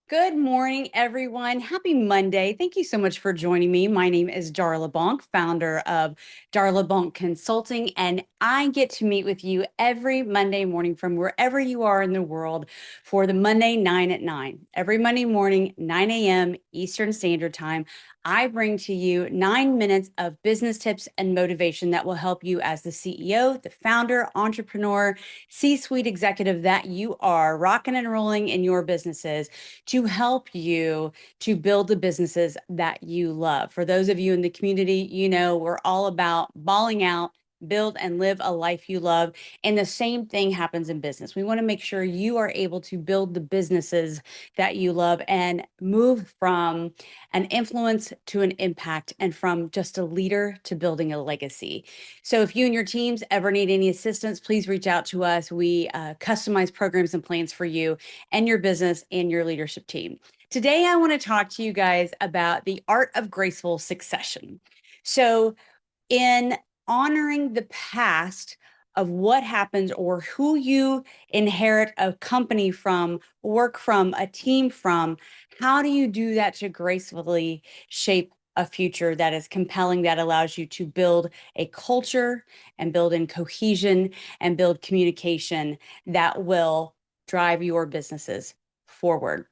Good morning, everyone. Happy Monday. Thank you so much for joining me. My name is Darla Bonk, founder of Darla Bonk Consulting, and I get to meet with you every Monday morning from wherever you are in the world for the Monday 9 at 9. Every Monday morning, 9 a.m. Eastern Standard Time, I bring to you 9 minutes of business tips and motivation that will help you as the CEO, the founder, entrepreneur, C-suite executive that you are, rocking and rolling in your businesses to help you to build the businesses that you love. For those of you in the community, we're all about balling out, build and live a life you love. And the same thing happens in business. We want to make sure you are able to build the businesses that you love and move from an influence to an impact and from just a leader to building a legacy. So if you and your teams ever need any assistance, please reach out to us. We customize programs and plans for you and your business and your leadership team. Today, I want to talk to you guys about the art of graceful succession. So, in honoring the past of what happens or who you inherit a company from, work from, a team from, how do you do that to gracefully shape a future that is compelling, that allows you to build a culture and build in cohesion and build communication that will drive your businesses forward?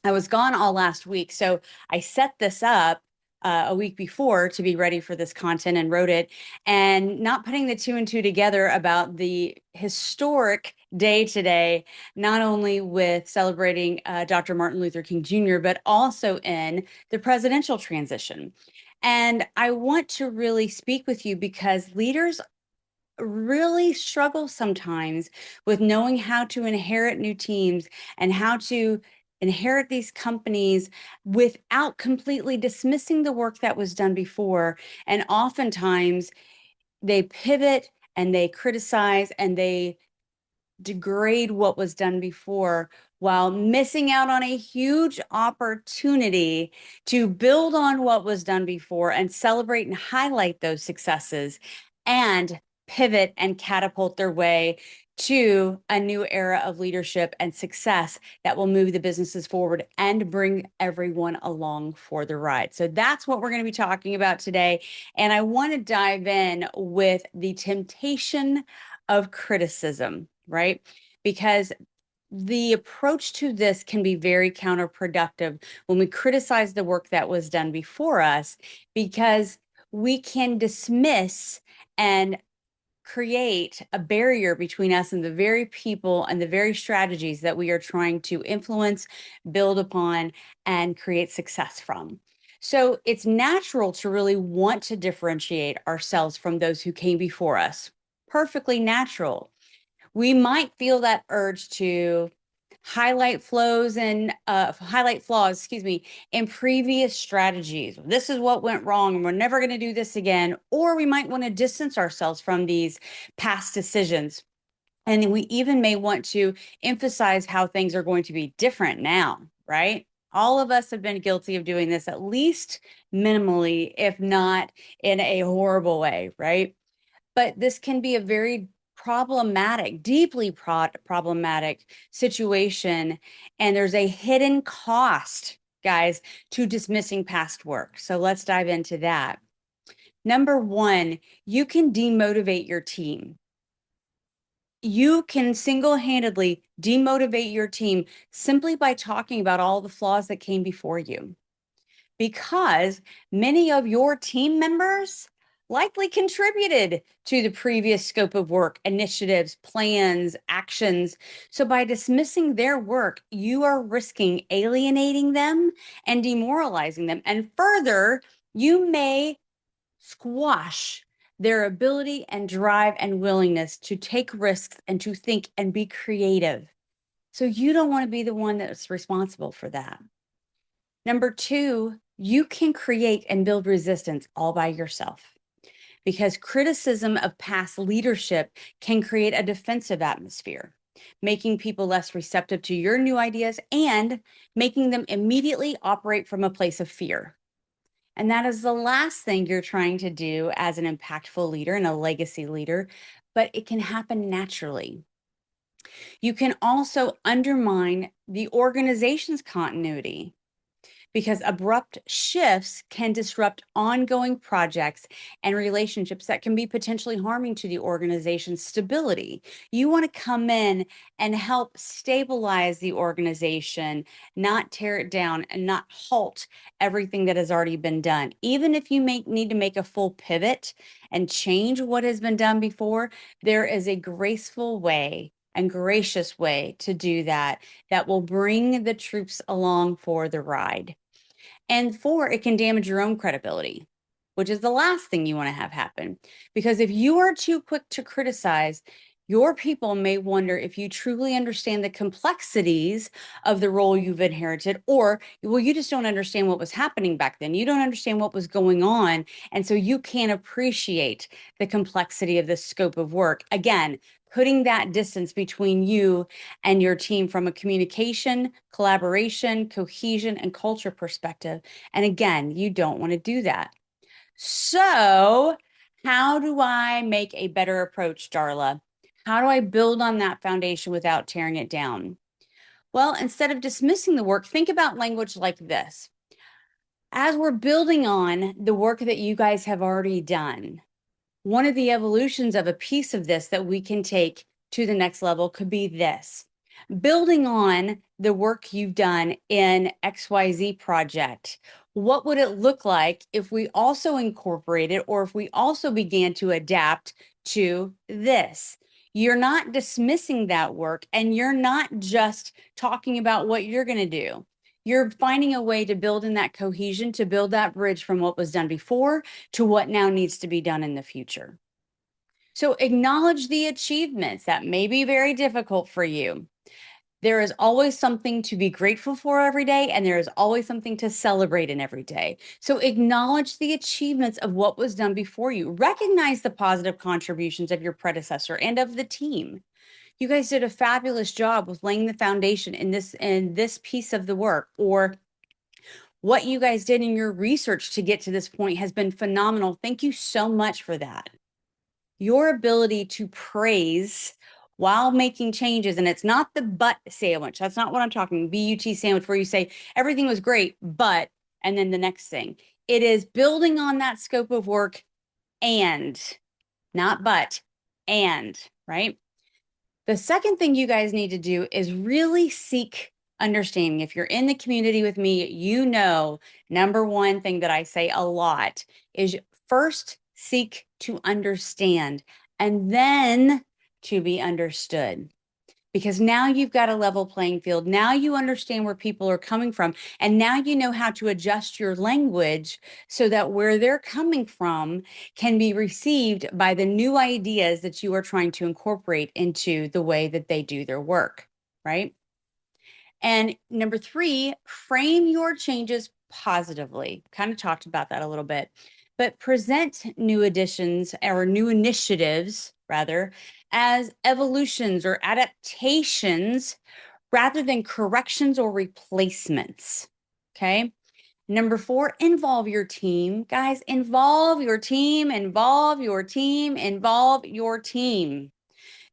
I was gone all last week, so I set this up a week before to be ready for this content and wrote it, and not putting the two and two together about the historic day today, not only with celebrating Dr. Martin Luther King Jr., but also in the presidential transition. And I want to really speak with you because leaders really struggle sometimes with knowing how to inherit new teams and how to inherit these companies without completely dismissing the work that was done before. And oftentimes they pivot and they criticize and they degrade what was done before while missing out on a huge opportunity to build on what was done before and celebrate and highlight those successes and pivot and catapult their way to a new era of leadership and success that will move the businesses forward and bring everyone along for the ride. So that's what we're going to be talking about today. And I want to dive in with the temptation of criticism, right? Because the approach to this can be very counterproductive when we criticize the work that was done before us, because we can dismiss and create a barrier between us and the very people and the very strategies that we are trying to influence, build upon, and create success from. So it's natural to really want to differentiate ourselves from those who came before us. Perfectly natural. We might feel that urge to highlight flaws, excuse me, in previous strategies. This is what went wrong, and we're never going to do this again. Or we might want to distance ourselves from these past decisions. And we even may want to emphasize how things are going to be different now, right? All of us have been guilty of doing this, at least minimally, if not in a horrible way, right? But this can be a very problematic, deeply problematic situation. And there's a hidden cost, guys, to dismissing past work. So let's dive into that. Number one, you can demotivate your team. You can single-handedly demotivate your team simply by talking about all the flaws that came before you, because many of your team members likely contributed to the previous scope of work, initiatives, plans, actions. So by dismissing their work, you are risking alienating them and demoralizing them. And further, you may squash their ability and drive and willingness to take risks and to think and be creative. So you don't want to be the one that's responsible for that. Number two, you can create and build resistance all by yourself, because criticism of past leadership can create a defensive atmosphere, making people less receptive to your new ideas and making them immediately operate from a place of fear. And that is the last thing you're trying to do as an impactful leader and a legacy leader, but it can happen naturally. You can also undermine the organization's continuity, because abrupt shifts can disrupt ongoing projects and relationships that can be potentially harming to the organization's stability. You want to come in and help stabilize the organization, not tear it down and not halt everything that has already been done. Even if you need to make a full pivot and change what has been done before, there is a graceful way and gracious way to do that that will bring the troops along for the ride. And four, it can damage your own credibility, which is the last thing you want to have happen. Because if you are too quick to criticize, your people may wonder if you truly understand the complexities of the role you've inherited, or, well, you just don't understand what was happening back then. You don't understand what was going on. And so you can't appreciate the complexity of the scope of work. Again, putting that distance between you and your team from a communication, collaboration, cohesion, and culture perspective. And again, you don't want to do that. So, how do I make a better approach, Darla? How do I build on that foundation without tearing it down? Well, instead of dismissing the work, think about language like this. As we're building on the work that you guys have already done, one of the evolutions of a piece of this that we can take to the next level could be this. Building on the work you've done in XYZ project, what would it look like if we also incorporated, or if we also began to adapt to this? You're not dismissing that work, and you're not just talking about what you're going to do. You're finding a way to build in that cohesion, to build that bridge from what was done before to what now needs to be done in the future. So acknowledge the achievements that may be very difficult for you. There is always something to be grateful for every day, and there is always something to celebrate in every day. So acknowledge the achievements of what was done before you. Recognize the positive contributions of your predecessor and of the team. You guys did a fabulous job with laying the foundation in this piece of the work, or what you guys did in your research to get to this point has been phenomenal. Thank you so much for that. Your ability to praise while making changes, and it's not the but sandwich. That's not what I'm talking, BUT sandwich, where you say everything was great, but, and then the next thing. It is building on that scope of work and, not but, and, right? The second thing you guys need to do is really seek understanding. If you're in the community with me, you know, number one thing that I say a lot is first seek to understand and then to be understood. Because now you've got a level playing field. Now you understand where people are coming from. And now you know how to adjust your language so that where they're coming from can be received by the new ideas that you are trying to incorporate into the way that they do their work, right? And number three, frame your changes positively. Kind of talked about that a little bit, but present new additions or new initiatives, rather, as evolutions or adaptations rather than corrections or replacements. Okay. Number four, involve your team. Guys, involve your team, involve your team, involve your team.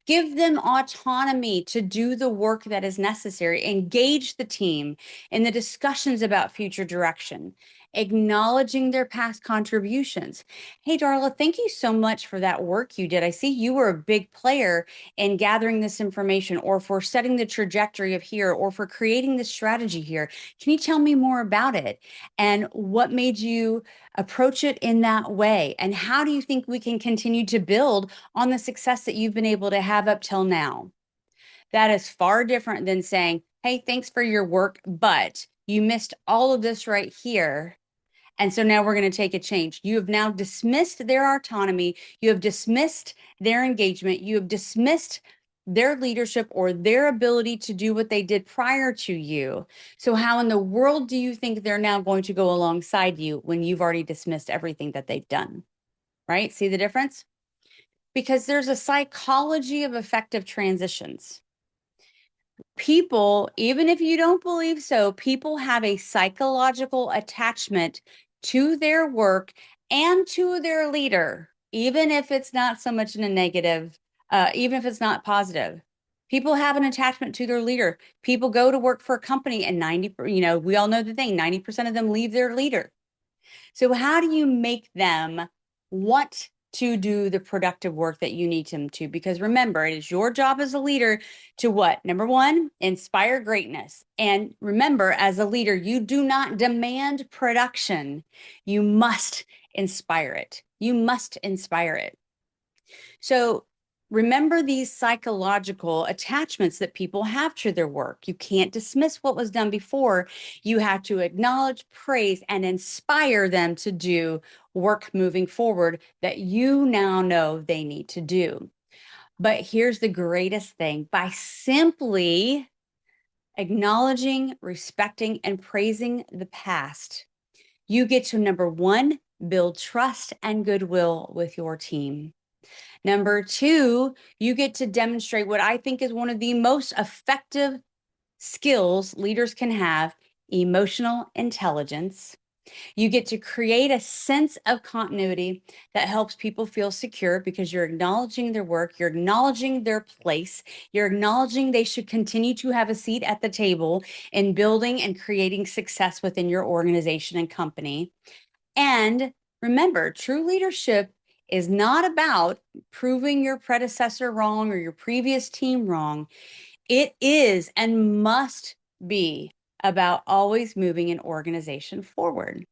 Give them autonomy to do the work that is necessary. Engage the team in the discussions about future direction, acknowledging their past contributions. Hey, Darla, thank you so much for that work you did. I see you were a big player in gathering this information, or for setting the trajectory of here, or for creating this strategy here. Can you tell me more about it? And what made you approach it in that way? And how do you think we can continue to build on the success that you've been able to have up till now? That is far different than saying, hey, thanks for your work, but you missed all of this right here. And so now we're going to take a change. You have now dismissed their autonomy. You have dismissed their engagement. You have dismissed their leadership or their ability to do what they did prior to you. So how in the world do you think they're now going to go alongside you when you've already dismissed everything that they've done? Right? See the difference? Because there's a psychology of effective transitions. People, even if you don't believe so, people have a psychological attachment to their work and to their leader, even if it's not so much in a negative, even if it's not positive. People have an attachment to their leader. People go to work for a company and 90, we all know the thing, 90% of them leave their leader. So how do you make them want to do the productive work that you need them to? Because remember, it is your job as a leader to what? Number one, inspire greatness. And remember, as a leader, you do not demand production. You must inspire it. You must inspire it. So remember these psychological attachments that people have to their work. You can't dismiss what was done before. You have to acknowledge, praise, and inspire them to do work moving forward that you now know they need to do. But here's the greatest thing: by simply acknowledging, respecting, and praising the past, you get to number one, build trust and goodwill with your team. Number two, you get to demonstrate what I think is one of the most effective skills leaders can have: emotional intelligence. You get to create a sense of continuity that helps people feel secure because you're acknowledging their work, you're acknowledging their place, you're acknowledging they should continue to have a seat at the table in building and creating success within your organization and company. And remember, true leadership is not about proving your predecessor wrong or your previous team wrong. It is and must be about always moving an organization forward.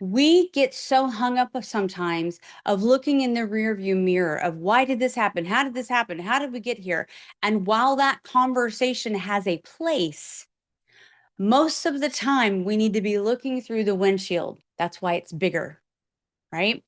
We get so hung up sometimes of looking in the rearview mirror of why did this happen? How did this happen? How did we get here? And while that conversation has a place, most of the time we need to be looking through the windshield. That's why it's bigger, right?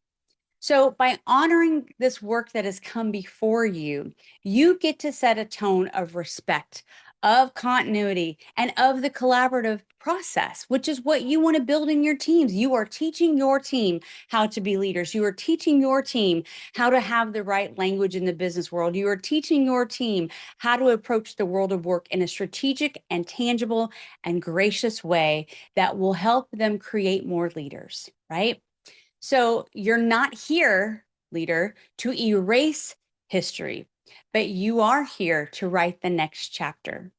So by honoring this work that has come before you, you get to set a tone of respect, of continuity, and of the collaborative process, which is what you want to build in your teams. You are teaching your team how to be leaders. You are teaching your team how to have the right language in the business world. You are teaching your team how to approach the world of work in a strategic and tangible and gracious way that will help them create more leaders, right? So you're not here, leader, to erase history, but you are here to write the next chapter.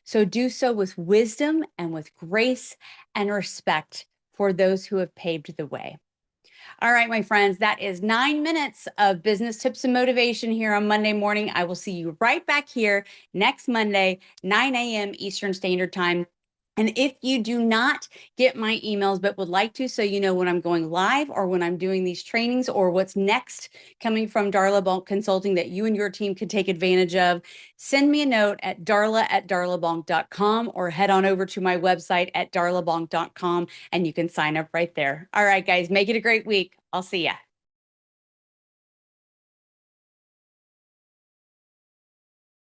So do so with wisdom and with grace and respect for those who have paved the way. All right, my friends, that is 9 minutes of business tips and motivation here on Monday morning. I will see you right back here next Monday, 9 a.m. Eastern Standard Time. And if you do not get my emails, but would like to, so you know when I'm going live or when I'm doing these trainings or what's next coming from Darla Bonk Consulting that you and your team could take advantage of, send me a note at darla@darlabonk.com or head on over to my website at darlabonk.com and you can sign up right there. All right, guys, make it a great week. I'll see ya.